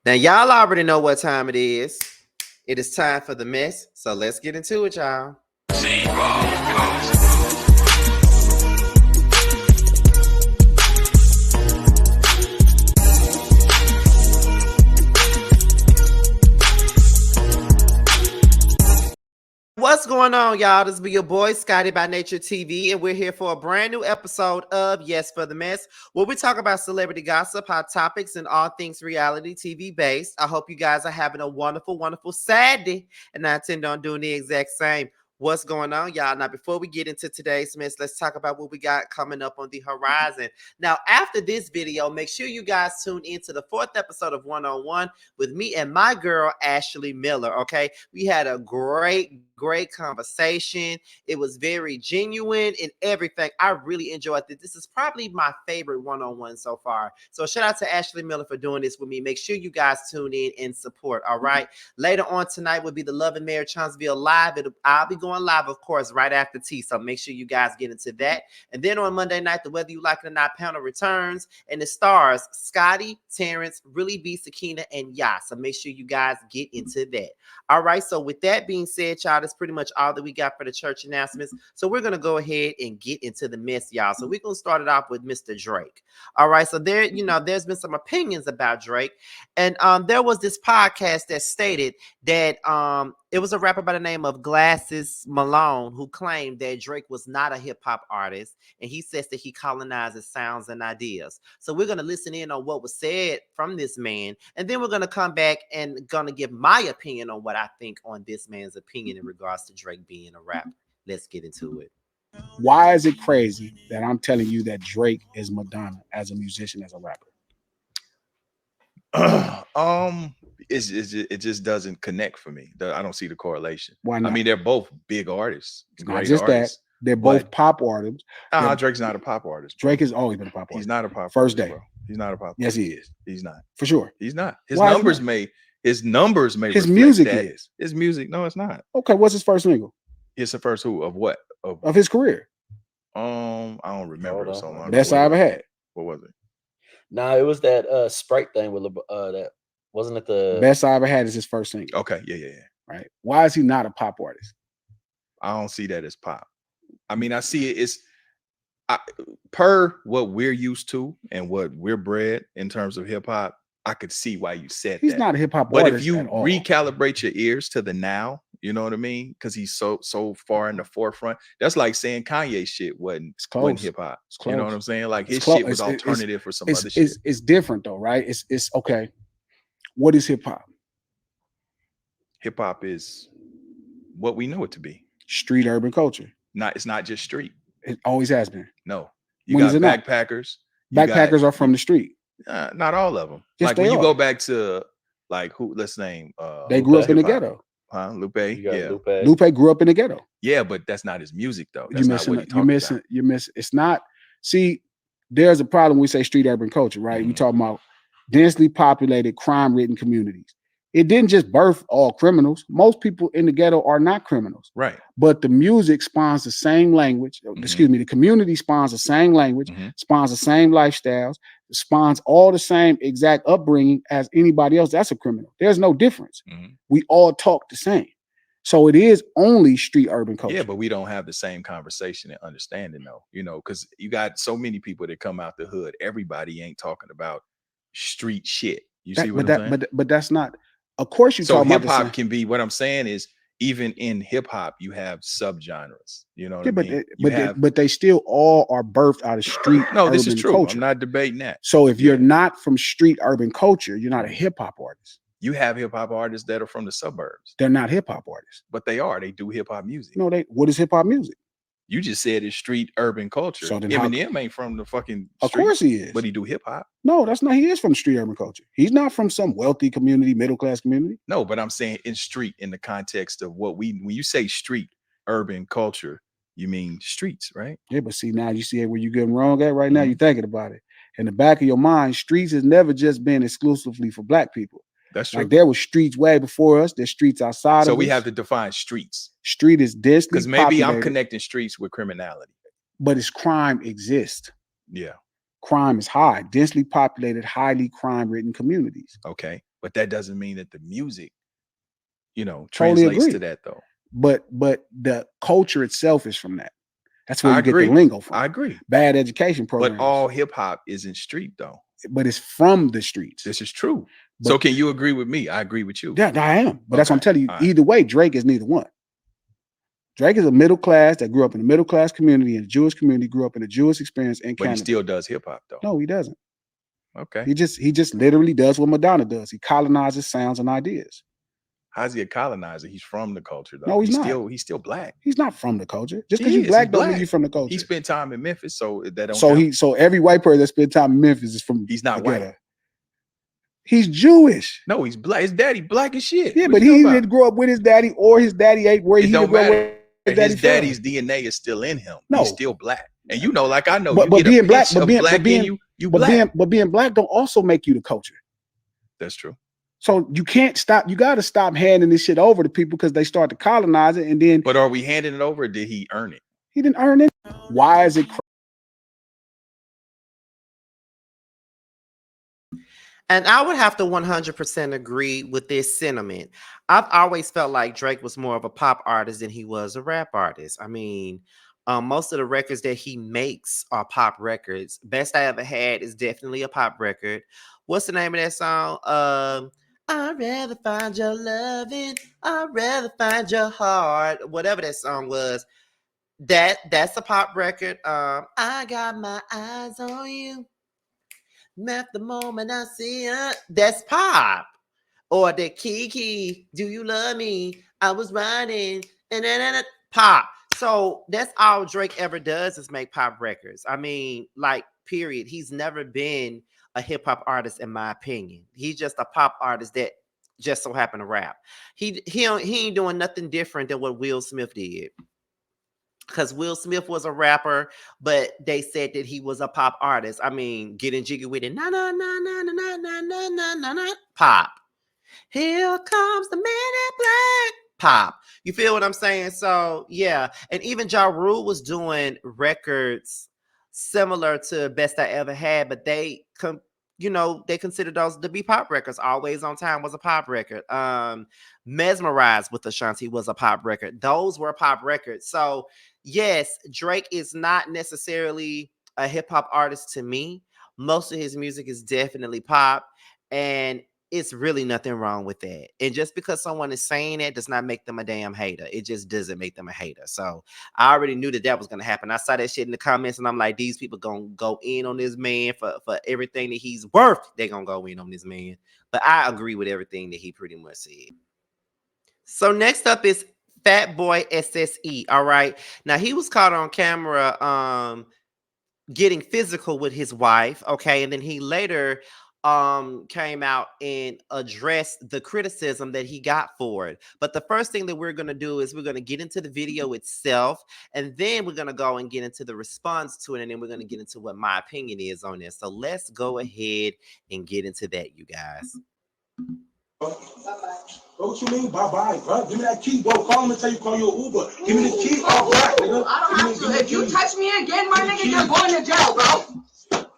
Now, y'all already know what time it is. It is time for the mess. So let's get into it, y'all. What's going on, y'all? This be your boy, Scotty by Nature TV, and we're here for a brand new episode of Yes for the Mess, where we talk about celebrity gossip, hot topics, and all things reality TV based. I hope you guys are having a wonderful, wonderful Saturday, and I intend on doing the exact same. What's going on, y'all? Now, before we get into today's mess, let's talk about what we got coming up on the horizon. Now, after this video, make sure you guys tune into the 4th episode of One on One with me and my girl, Ashley Miller, okay? We had a great conversation. It was very genuine and everything. I really enjoyed it. This is probably my favorite one-on-one so far. So shout out to Ashley Miller for doing this with me. Make sure you guys tune in and support, all right? Later on tonight will be the Love and Marriage Charlottesville live. I'll be going live, of course, right after tea. So make sure you guys get into that. And then on Monday night, the Whether You Like It or Not panel returns, and it stars Scotty, Terrence, Really B, Sakina, and Ya. So make sure you guys get into that. All right, so with that being said, y'all, that's pretty much all that we got for the church announcements. So we're going to go ahead and get into the mess, y'all. So we're going to start it off with Mr. Drake. All right, so there's been some opinions about Drake. And there was this podcast that stated that it was a rapper by the name of Glasses Malone who claimed that Drake was not a hip-hop artist. And he says that he colonizes sounds and ideas. So we're going to listen in on what was said from this man. And then we're going to come back and going to give my opinion on what I think on this man's opinion in regards to Drake being a rapper. Let's get into it. Why is it crazy that I'm telling you that Drake is Madonna as a musician, as a rapper? It just doesn't connect for me. I don't see the correlation. Why not? I mean, they're both big artists. It's not just artists, that. They're both pop artists. Drake's not a pop artist. Drake has always been a pop artist. He's not a pop First artist, day. bro. He's not a pop Yes, artist. he is. He's not. For sure. He's not. His Why numbers his music that. Is. His music, no, it's not. Okay, what's his first single? It's the first who? Of what? Of his career. I don't remember so long. Best I Ever Had. What was it? No, it was that Sprite thing with that. Wasn't it the Best I Ever Had is his first single? Okay, yeah. Right. Why is he not a pop artist? I don't see that as pop. I mean, I see it. Per what we're used to and what we're bred in terms of hip hop. I could see why you said he's that. not a hip hop artist. But if you recalibrate your ears to the now, you know what I mean? Because he's so far in the forefront. That's like saying Kanye shit wasn't hip hop. You know what I'm saying? Like his shit was alternative for some other shit. It's different though, right? It's okay. What is hip hop? Hip hop is what we know it to be. Street urban culture. It's not just street. It always has been. No. You got backpackers. Backpackers are from the street. Not all of them. Yes, like when you go back to like who? Let's name. They grew up in the ghetto. Huh? Lupe. Yeah. Lupe grew up in the ghetto. Yeah, but that's not his music though. That's You're missing. It's not. See, there's a problem. We say street urban culture, right? Mm-hmm. We talking about densely populated, crime-ridden communities. It didn't just birth all criminals. Most people in the ghetto are not criminals. Right. But the music spawns the same language. Mm-hmm. Excuse me, the community spawns the same language, spawns the same lifestyles, spawns all the same exact upbringing as anybody else. That's a criminal. There's no difference. Mm-hmm. We all talk the same. So it is only street urban culture. Yeah, but we don't have the same conversation and understanding though, because you got so many people that come out the hood. Everybody ain't talking about street shit. You see what I'm saying? But that's not. Of course, you talk about hip hop can be. What I'm saying is, even in hip hop, you have subgenres. You know what I mean? But they still all are birthed out of street. No, this is true. Culture. I'm not debating that. So if you're not from street urban culture, you're not a hip hop artist. You have hip hop artists that are from the suburbs. They're not hip hop artists, but they are. They do hip hop music. No, what is hip hop music? You just said it's street urban culture. So Eminem ain't from the fucking street, of course he is. But he do hip hop. No, that's not. He is from street urban culture. He's not from some wealthy community, middle class community. No, but I'm saying in street in the context of when you say street urban culture, you mean streets, right? Yeah, but see now you see where you're getting wrong at right now. You're thinking about it. In the back of your mind, streets has never just been exclusively for black people. That's true. Like there was streets way before us. There's streets outside of us. So we have to define streets. Street is densely because maybe I'm connecting streets with criminality. But its crime exists. Yeah. Crime is high, densely populated, highly crime-ridden communities. Okay. But that doesn't mean that the music, Totally translates agree. to that though. But the culture itself is from that. That's where I you get agree. the lingo from. I agree. Bad education programs. But all hip hop isn't street though. But it's from the streets. This is true. But, so can you agree with me? I agree with you. Yeah, I am. But that's what I'm telling you. All Either way, Drake is neither one. Drake is a middle class that grew up in a middle class community, and a Jewish community, grew up in a Jewish experience in Canada. But he still does hip hop though. No, he doesn't. Okay. He just literally does what Madonna does. He colonizes sounds and ideas. How's he a colonizer? He's from the culture though. No, he's not. He's still black. He's not from the culture. Just because you're black don't mean you're from the culture. He spent time in Memphis, so that don't so count. So every white person that spent time in Memphis is from. He's not white. He's Jewish. No, he's black. His daddy black as shit. Yeah, but he didn't grow up with his daddy, or his daddy ate where he don't grew up matter. with His daddy's DNA is still in him. No. He's still black. And like I know, but being black, but being black. But being black don't also make you the culture. That's true. So you can't stop. You got to stop handing this shit over to people because they start to colonize it, and then. But are we handing it over? Or did he earn it? He didn't earn it. Why is it? And I would have to 100% agree with this sentiment. I've always felt like Drake was more of a pop artist than he was a rap artist. I mean, most of the records that he makes are pop records. Best I Ever Had is definitely a pop record. What's the name of that song? I'd rather find your loving. I'd rather find your heart. Whatever that song was. That's a pop record. I got my eyes on you. Met the moment I see it. That's pop. Or the Kiki, do you love me? I was riding and pop. So that's all Drake ever does is make pop records. I mean, like, period. He's never been a hip hop artist, in my opinion. He's just a pop artist that just so happened to rap. He ain't doing nothing different than what Will Smith did. Because Will Smith was a rapper, but they said that he was a pop artist. I mean, getting jiggy with it. Na na na na na na na na na na na. Pop. Here comes the man in black. Pop. You feel what I'm saying? So yeah, and even Ja Rule was doing records similar to Best I Ever Had, but they they consider those to be pop records. Always on Time was a pop record. Mesmerized with Ashanti was a pop record. Those were pop records. So yes, Drake is not necessarily a hip hop artist to me. Most of his music is definitely pop, and it's really nothing wrong with that. And just because someone is saying that does not make them a damn hater. It just doesn't make them a hater. So I already knew that was going to happen. I saw that shit in the comments, and I'm like, these people going to go in on this man for everything that he's worth. They're going to go in on this man. But I agree with everything that he pretty much said. So next up is FatBoy SSE. All right. Now he was caught on camera getting physical with his wife. Okay. And then he later came out and addressed the criticism that he got for it. But the first thing that we're going to do is we're going to get into the video itself, and then we're going to go and get into the response to it, and then we're going to get into what my opinion is on this. So let's go ahead and get into that, you guys. Bye-bye. What you mean, bye-bye, bro? Give me that key, bro. Call him and tell you call your Uber. Give me the key, all black, nigga. I don't have to. If you touch me again, my nigga, you're going to jail, bro.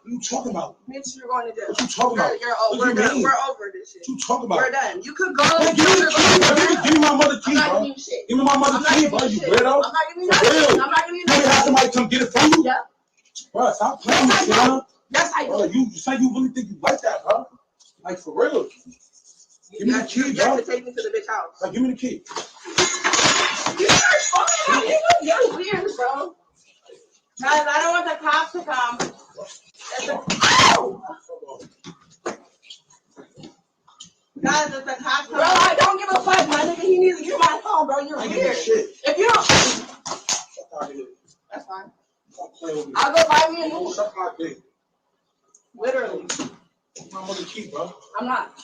What you talking about? Bitch, you're going to jail. What you talking about? We're done. We're over this shit. What you talking about? We're done. You could go. Hey, give me the key, bro. Give me my mother key, bro. Give me my mother key, bro. You weirdo. I'm not giving you nothing. I'm not giving you nothing. You have somebody come get it from you? Yeah. Bro, stop playing with shit, huh? Yes, I do. Bro, you say you really think you like that, bro? Like, for real. Give me the key, bro. You have to take me to the bitch house. Like, give me the key. You start fucking up. You're weird, bro. Guys, I don't want the cops to come. Ow! Guys, it's the cops. Bro, I don't give a fuck, my nigga. He needs to get my phone, bro. You're weird. If you don't, that's fine. I'll go buy me a new one. Literally. My mother key, bro. I'm not.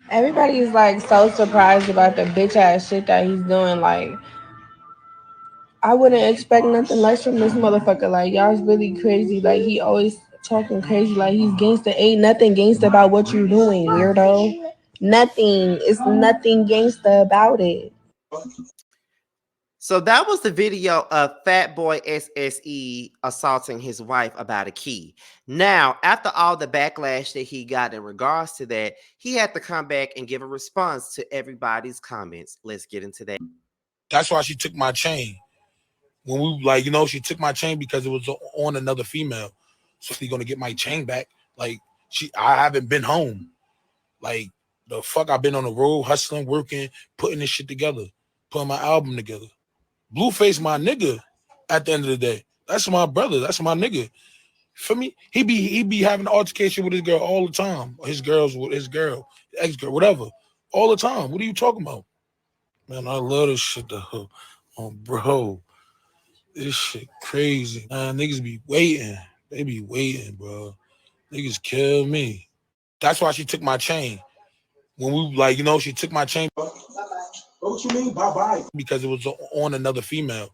Everybody is like so surprised about the bitch ass shit that he's doing. Like, I wouldn't expect nothing less from this motherfucker. Like, y'all's really crazy. Like, he always talking crazy. Like, he's gangster. Ain't nothing gangster about what you're doing, weirdo. Nothing. It's nothing gangster about it. So that was the video of FatBoy SSE assaulting his wife about a key. Now, after all the backlash that he got in regards to that, he had to come back and give a response to everybody's comments. Let's get into that. That's why she took my chain. When we like, you know, she took my chain because it was on another female. So she's gonna get my chain back. Like I haven't been home. Like the fuck, I've been on the road, hustling, working, putting this shit together, putting my album together. Blueface, my nigga. At the end of the day, that's my brother. That's my nigga. For me, he be having an altercation with his girl all the time. His girls with his girl, ex girl, whatever, all the time. What are you talking about, man? I love this shit though, bro. This shit crazy, man. Niggas be waiting. They be waiting, bro. Niggas kill me. That's why she took my chain. When we like, you know, she took my chain. What you mean, bye-bye? Because it was on another female.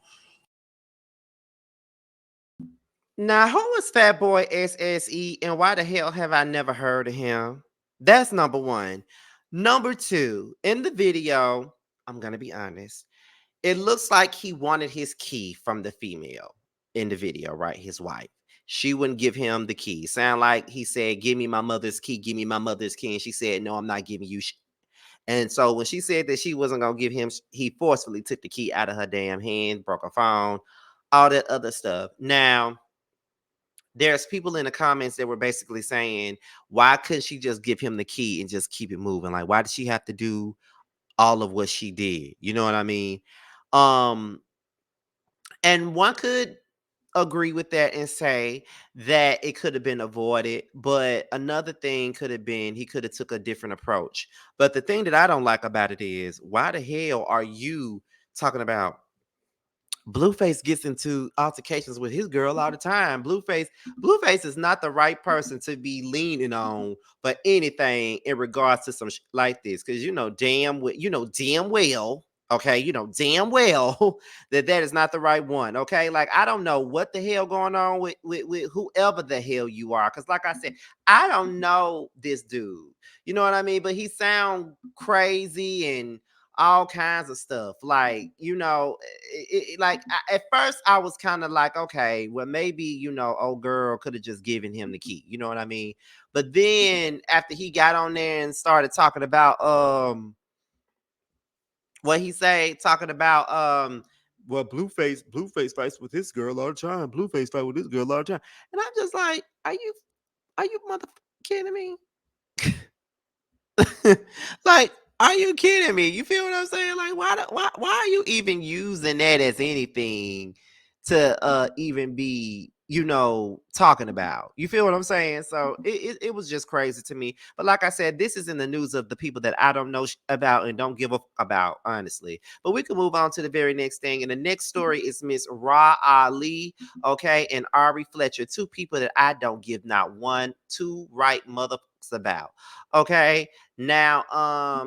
Now, who is FatBoy SSE and why the hell have I never heard of him? That's number one. Number two, in the video, I'm going to be honest, it looks like he wanted his key from the female in the video, right? His wife. She wouldn't give him the key. Sound like he said, give me my mother's key, give me my mother's key. And she said, no, I'm not giving you. And so when she said that she wasn't going to give him, he forcefully took the key out of her damn hand, broke her phone, all that other stuff. Now, there's people in the comments that were basically saying, why couldn't she just give him the key and just keep it moving? Like, why did she have to do all of what she did? You know what I mean? And one could agree with that and say that it could have been avoided, but another thing could have been he could have took a different approach. But the thing that I don't like about it is, why the hell are you talking about Blueface gets into altercations with his girl all the time? Blueface is not the right person to be leaning on for anything in regards to some like this, because you know damn well, okay, you know damn well that is not the right one. Okay, like I don't know what the hell going on with whoever the hell you are, because like I said, I don't know this dude. You know what I mean? But he sound crazy and all kinds of stuff. Like, you know, at first I was kind of like, okay, well, maybe, you know, old girl could have just given him the key. You know what I mean? But then after he got on there and started talking about, what he say, talking about, well, Blueface fights with his girl all the time. Blueface fight with his girl all the time. And I'm just like, are you motherfucking kidding me? Like, are you kidding me? You feel what I'm saying? Like, why are you even using that as anything to even be, you know, talking about? You feel what I'm saying? So it was just crazy to me. But like I said, this is in the news of the people that I don't know about and don't give a about, honestly. But we can move on to the very next thing. And the next story is Miss Rah Ali, okay, and Ari Fletcher, two people that I don't give not one, two right motherfuckers about. Okay. Now,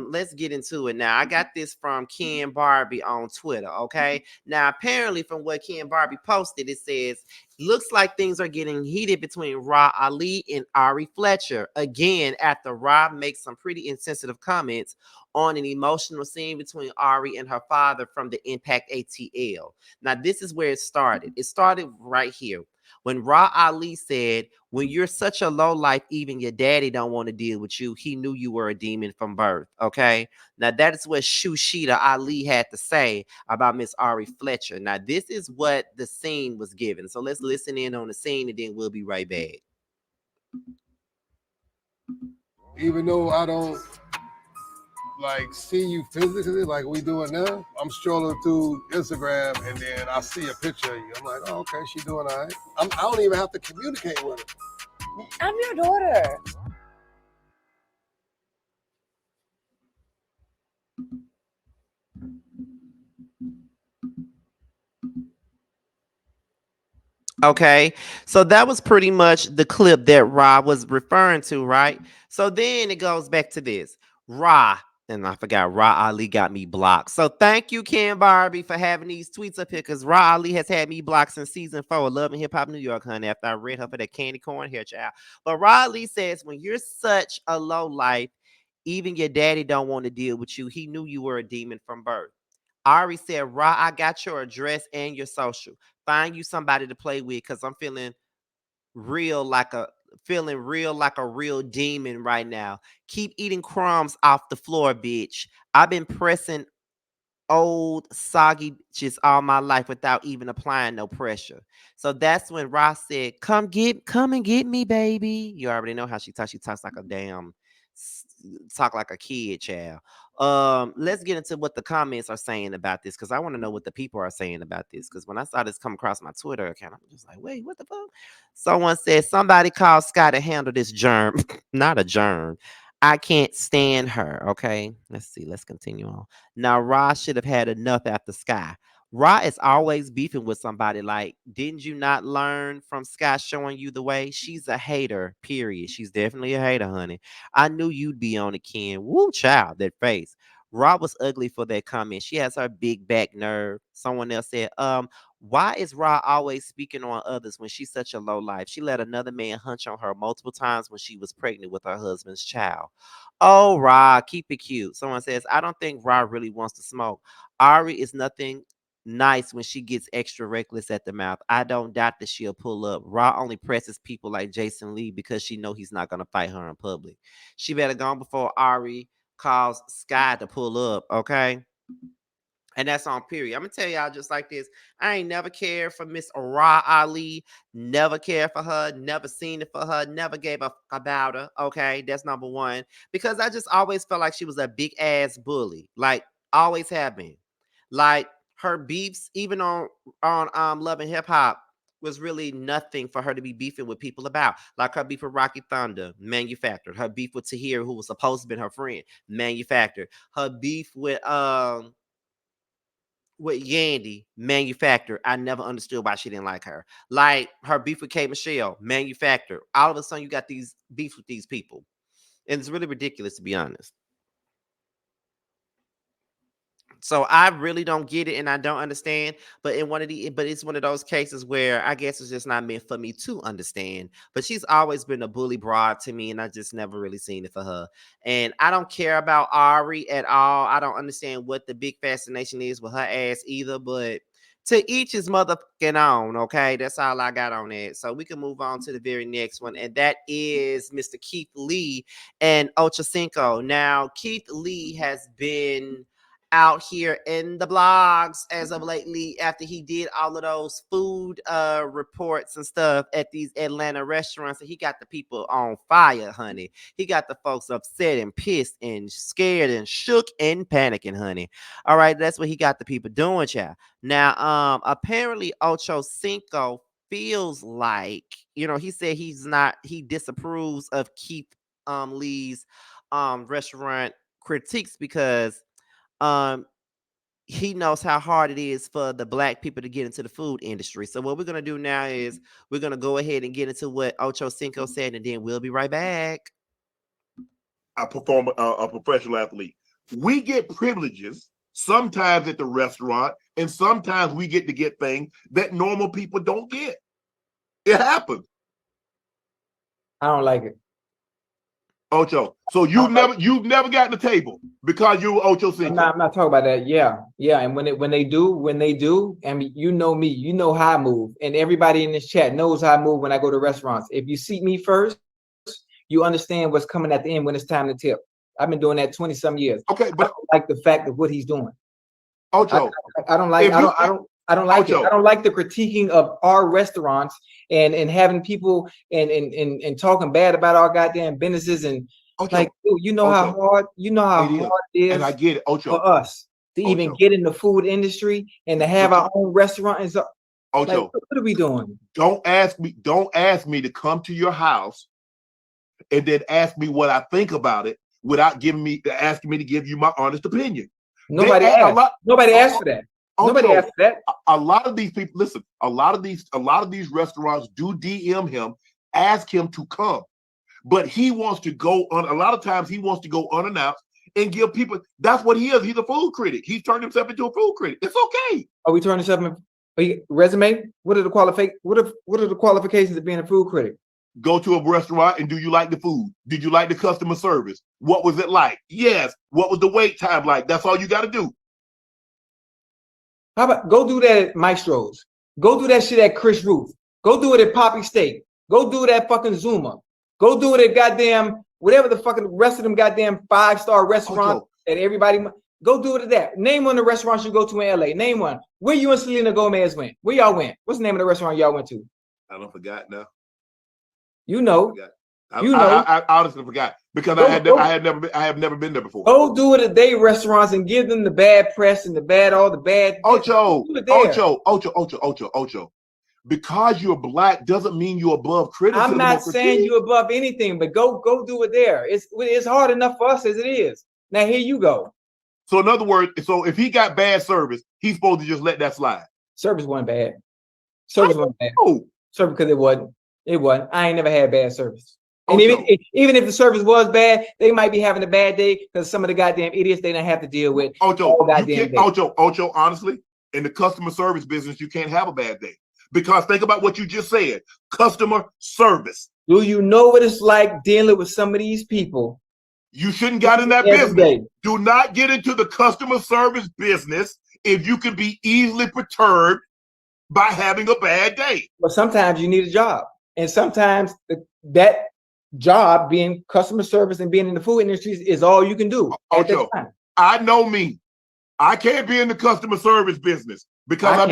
let's get into it. Now, I got this from Ken Barbie on Twitter. Okay. Now, apparently, from what Ken Barbie posted, it says, looks like things are getting heated between Rah Ali and Ari Fletcher. Again, after Rah makes some pretty insensitive comments on an emotional scene between Ari and her father from the Impact ATL. Now, this is where it started. It started right here when Rah Ali said, when you're such a low life, even your daddy don't want to deal with you. He knew you were a demon from birth. Okay. Now that is what Shushita Ali had to say about Miss Ari Fletcher. Now this is what the scene was given. So let's listen in on the scene and then we'll be right back. Even though I don't like see you physically like we doing now, I'm strolling through Instagram and then I see a picture of you. I'm like, oh, okay, she doing all right. I don't even have to communicate with her. I'm your daughter. Okay, so that was pretty much the clip that Rah was referring to, right? So then it goes back to this. Rah, and I forgot, Rah Ali got me blocked. So thank you, Ken Barbie, for having these tweets up here, because Rah Ali has had me blocked since season 4 of Love and Hip Hop New York, honey, after I read her for that candy corn hair child. But Rah Ali says, when you're such a low life, even your daddy don't want to deal with you. He knew you were a demon from birth. Ari said, Rah, I got your address and your social. Find you somebody to play with because I'm real like a feeling real like a real demon right now. Keep eating crumbs off the floor, bitch. I've been pressing old soggy just all my life without even applying no pressure. So that's when Ross said, come and get me, baby. You already know how she talks. She talks like a damn talk like a kid, child. Let's get into what the comments are saying about this because I want to know what the people are saying about this. Because when I saw this come across my Twitter account, I'm just like, wait, what the fuck? Someone said somebody called Sky to handle this germ. Not a germ. I can't stand her. Okay. Let's see. Let's continue on. Now, Ra should have had enough after Sky. Ra is always beefing with somebody. Like, didn't you not learn from Sky showing you the way? She's a hater, period. She's definitely a hater, honey. I knew you'd be on it, Ken. Woo, child, that face. Ra was ugly for that comment. She has her big back nerve. Someone else said, why is Ra always speaking on others when she's such a low life? She let another man hunch on her multiple times when she was pregnant with her husband's child. Oh, Ra, keep it cute. Someone says, I don't think Ra really wants to smoke. Ari is nothing nice when she gets extra reckless at the mouth. I don't doubt that she'll pull up. Ra only presses people like Jason Lee because she know he's not going to fight her in public. She better go on before Ari calls Sky to pull up, okay? And that's on period. I'm gonna tell y'all just like this. I ain't never cared for Miss Rah Ali. Never cared for her. Never seen it for her. Never gave a fuck about her. Okay, that's number one. Because I just always felt like she was a big ass bully. Like always have been. Like her beefs, even on Love and Hip Hop, was really nothing for her to be beefing with people about. Like her beef with Rocky Thunder, manufactured. Her beef with Tahir, who was supposed to be her friend, manufactured. Her beef with Yandy, manufactured. I never understood why she didn't like her. Like her beef with K. Michelle, manufactured. All of a sudden, you got these beefs with these people. And it's really ridiculous, to be honest. So I really don't get it and I don't understand. But it's one of those cases where I guess it's just not meant for me to understand. But she's always been a bully broad to me, and I just never really seen it for her. And I don't care about Ari at all. I don't understand what the big fascination is with her ass either. But to each his motherfucking own, okay? That's all I got on that. So we can move on to the very next one, and that is Mr. Keith Lee and Ocho Cinco. Now, Keith Lee has been out here in the blogs as of lately after he did all of those food reports and stuff at these Atlanta restaurants, and he got the people on fire, honey. He got the folks upset and pissed and scared and shook and panicking, honey. All right, that's what he got the people doing, child. Now, apparently Ocho Cinco feels like, he said he disapproves of Keith Lee's restaurant critiques because he knows how hard it is for the black people to get into the food industry. So what we're going to do now is we're going to go ahead and get into what Ocho Cinco said, and then we'll be right back. A professional athlete. We get privileges sometimes at the restaurant, and sometimes we get to get things that normal people don't get. It happens. I don't like it. Ocho. So you've never gotten a table because you were Ocho Cinco. I'm not talking about that. Yeah. And when they do, I mean, you know me, you know how I move, and everybody in this chat knows how I move when I go to restaurants. If you seat me first, you understand what's coming at the end when it's time to tip. I've been doing that 20-some years. Okay, but I don't like the fact of what he's doing. Ocho, I don't like. I don't like Ocho. It. I don't like the critiquing of our restaurants and having people and talking bad about our goddamn businesses and Ocho, like, dude, you know how hard it is, and I get it, Ocho, for us to even get in the food industry and to have our own restaurant. And so, Ocho, like, what are we doing? Don't ask me to come to your house and then ask me what I think about it without asking me to give you my honest opinion. Nobody asked. Nobody asked for that. Nobody asked for that. A lot of these people, listen, a lot of these restaurants do DM him, ask him to come. But he wants to go on. A lot of times he wants to go unannounced and give people. That's what he is. He's a food critic. He's turned himself into a food critic. It's okay. Are we turning himself into resume? What are the qualifications of being a food critic? Go to a restaurant and do you like the food? Did you like the customer service? What was it like? Yes. What was the wait time like? That's all you got to do. How about go do that at Maestro's? Go do that shit at Chris Roof. Go do it at Poppy Steak. Go do it at fucking Zuma. Go do it at goddamn whatever the fucking rest of them goddamn 5-star restaurants that everybody. Go do it at that. Name one of the restaurants you go to in LA. Name one. Where you and Selena Gomez went? Where y'all went? What's the name of the restaurant y'all went to? I don't forgot now. You know. I honestly forgot because I have never been there before. Go do it at their restaurants and give them the bad press and all the bad. Ocho. Because you're black doesn't mean you're above criticism. I'm not saying you're above anything, but go do it there. It's hard enough for us as it is. Now here you go. So in other words, so if he got bad service, he's supposed to just let that slide. Service wasn't bad. Service wasn't bad. Service because it wasn't. It wasn't. I ain't never had bad service. And even if the service was bad, they might be having a bad day because some of the goddamn idiots they don't have to deal with. Ocho, honestly, in the customer service business, you can't have a bad day. Because think about what you just said. Customer service. Do you know what it's like dealing with some of these people? You shouldn't get in that business. Do not get into the customer service business if you can be easily perturbed by having a bad day. But sometimes you need a job. And sometimes that job being customer service and being in the food industry is all you can do. Ocho, I know me. I can't be in the customer service business because I'm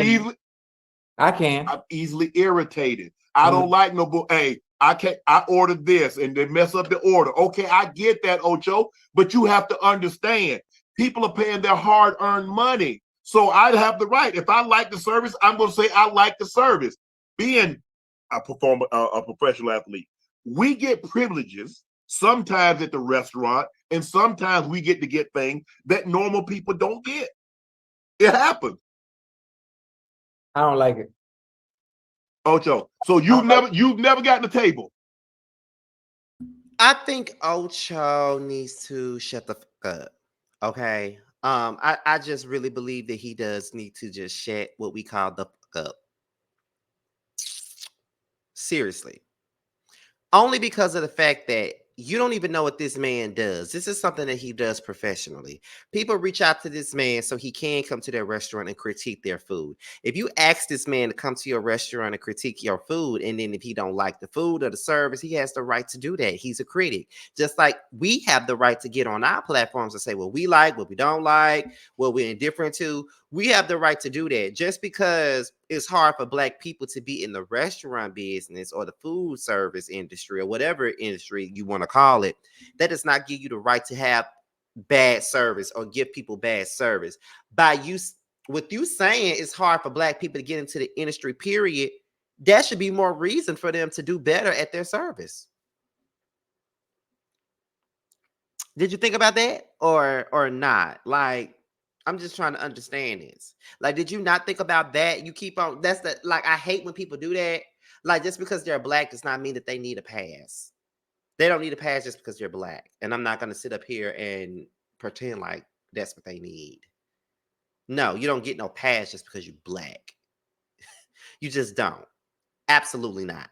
easily irritated. I don't like hey, I ordered this and they mess up the order. Okay, I get that, Ocho, but you have to understand people are paying their hard-earned money. So I have the right. If I like the service, I'm going to say I like the service. Being a professional athlete, we get privileges sometimes at the restaurant, and sometimes we get to get things that normal people don't get. It happens. I don't like it. Ocho, so you've never gotten a table. I think Ocho needs to shut the fuck up. Okay. I just really believe that he does need to just shut what we call the fuck up. Seriously. Only because of the fact that you don't even know what this man does. This is something that he does professionally. People reach out to this man so he can come to their restaurant and critique their food. If you ask this man to come to your restaurant and critique your food, and then if he don't like the food or the service, he has the right to do that. He's a critic. Just like we have the right to get on our platforms and say what we like, what we don't like, what we're indifferent to. We have the right to do that. Just because it's hard for Black people to be in the restaurant business or the food service industry or whatever industry you want to call it, that does not give you the right to have bad service or give people bad service. With you saying it's hard for Black people to get into the industry, period, that should be more reason for them to do better at their service. Did you think about that or not? Like, I'm just trying to understand this. Like, did you not think about that? You keep on, I hate when people do that. Like, just because they're Black does not mean that they need a pass. They don't need a pass just because they're Black. And I'm not going to sit up here and pretend like that's what they need. No, you don't get no pass just because you're Black. You just don't. Absolutely not.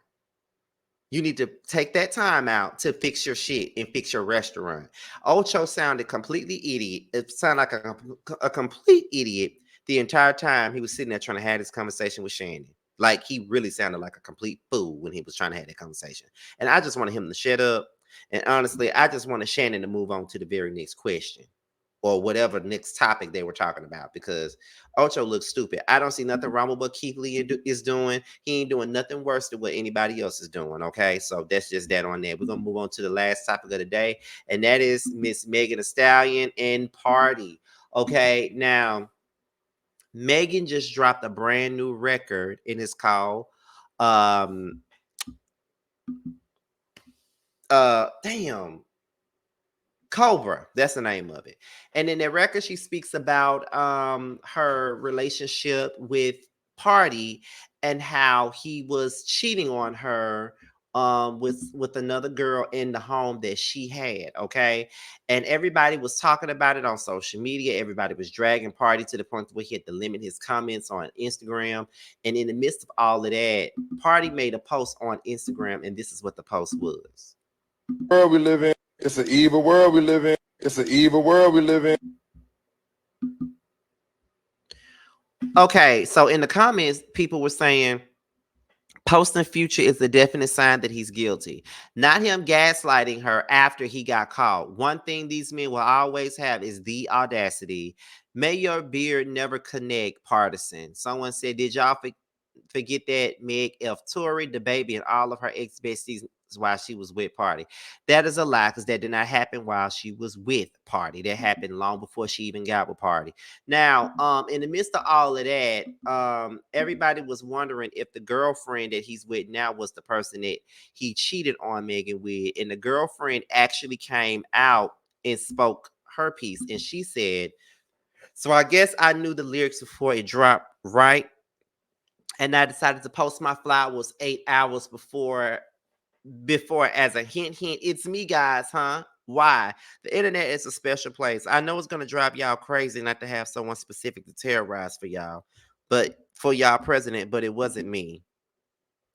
You need to take that time out to fix your shit and fix your restaurant. Ocho sounded completely idiot. It sounded like a complete idiot the entire time he was sitting there trying to have this conversation with Shannon. Like, he really sounded like a complete fool when he was trying to have that conversation. And I just wanted him to shut up. And honestly, I just wanted Shannon to move on to the very next question or whatever next topic they were talking about, because Ocho looks stupid. I don't see nothing wrong with what Keith Lee is doing. He ain't doing nothing worse than what anybody else is doing, okay? So that's just that on that. We're going to move on to the last topic of the day, and that is Miss Megan Thee Stallion and Pardi, okay? Now, Megan just dropped a brand new record, and it's called Cobra, that's the name of it. And in that record, she speaks about her relationship with Pardi and how he was cheating on her with another girl in the home that she had, okay? And everybody was talking about it on social media. Everybody was dragging Pardi to the point where he had to limit his comments on Instagram. And in the midst of all of that, Pardi made a post on Instagram, and this is what the post was. World we live in. It's an evil world we live in. It's an evil world we live in. Okay, so in the comments, people were saying posting Future is a definite sign that he's guilty. Not him gaslighting her after he got caught. One thing these men will always have is the audacity. May your beard never connect, partisan. Someone said, did y'all forget that Meg F. Tory, the baby, and all of her ex-besties while she was with Pardi? That is a lie, because that did not happen while she was with Pardi. That happened long before she even got with Pardi. Now, in the midst of all of that, everybody was wondering if the girlfriend that he's with now was the person that he cheated on Megan with. And the girlfriend actually came out and spoke her piece. And she said, so I guess I knew the lyrics before it dropped, right? And I decided to post my flowers 8 hours before as a hint, it's me, guys, huh? Why? The internet is a special place. I know it's gonna drive y'all crazy not to have someone specific to terrorize for y'all, but for y'all president, but it wasn't me.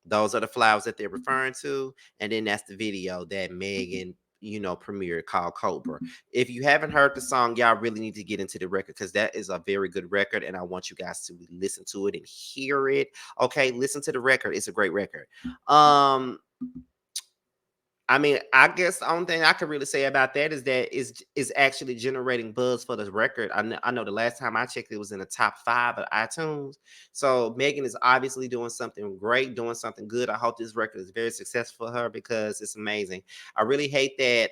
Those are the flowers that they're referring to, and then that's the video that Megan, premiered, called Cobra. If you haven't heard the song, y'all really need to get into the record, because that is a very good record, and I want you guys to listen to it and hear it. Okay, listen to the record. It's a great record. I mean, I guess the only thing I could really say about that is that is actually generating buzz for the record. I know the last time I checked, it was in the top 5 of iTunes. So Megan is obviously doing something great, doing something good. I hope this record is very successful for her, because it's amazing. I really hate that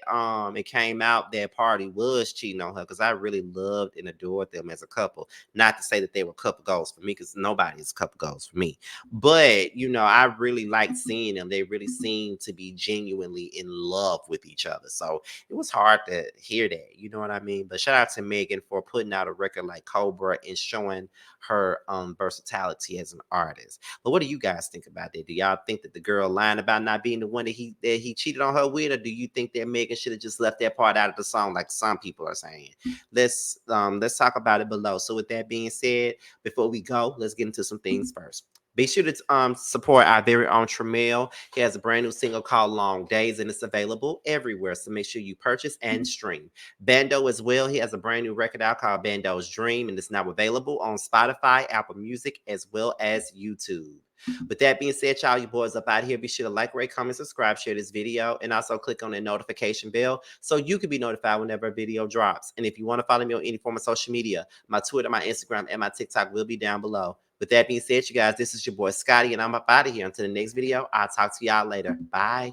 it came out that Pardi was cheating on her, because I really loved and adored them as a couple. Not to say that they were couple goals for me, because nobody is couple goals for me. But I really liked seeing them. They really seemed to be genuinely in love with each other. So it was hard to hear that, you know what I mean? But shout out to Megan for putting out a record like Cobra and showing her versatility as an artist. But what do you guys think about that? Do y'all think that the girl lying about not being the one that he cheated on her with, or do you think that Megan should have just left that part out of the song like some people are saying? Let's talk about it below. So with that being said, before we go, let's get into some things first. Be sure to support our very own Tramiel. He has a brand new single called Long Days, and it's available everywhere. So make sure you purchase and stream. Bando as well. He has a brand new record out called Bando's Dream, and it's now available on Spotify, Apple Music, as well as YouTube. With that being said, y'all, you boys up out here. Be sure to like, rate, comment, subscribe, share this video, and also click on that notification bell so you can be notified whenever a video drops. And if you want to follow me on any form of social media, my Twitter, my Instagram, and my TikTok will be down below. With that being said, you guys, this is your boy Scotty, and I'm up out of here. Until the next video, I'll talk to y'all later. Bye.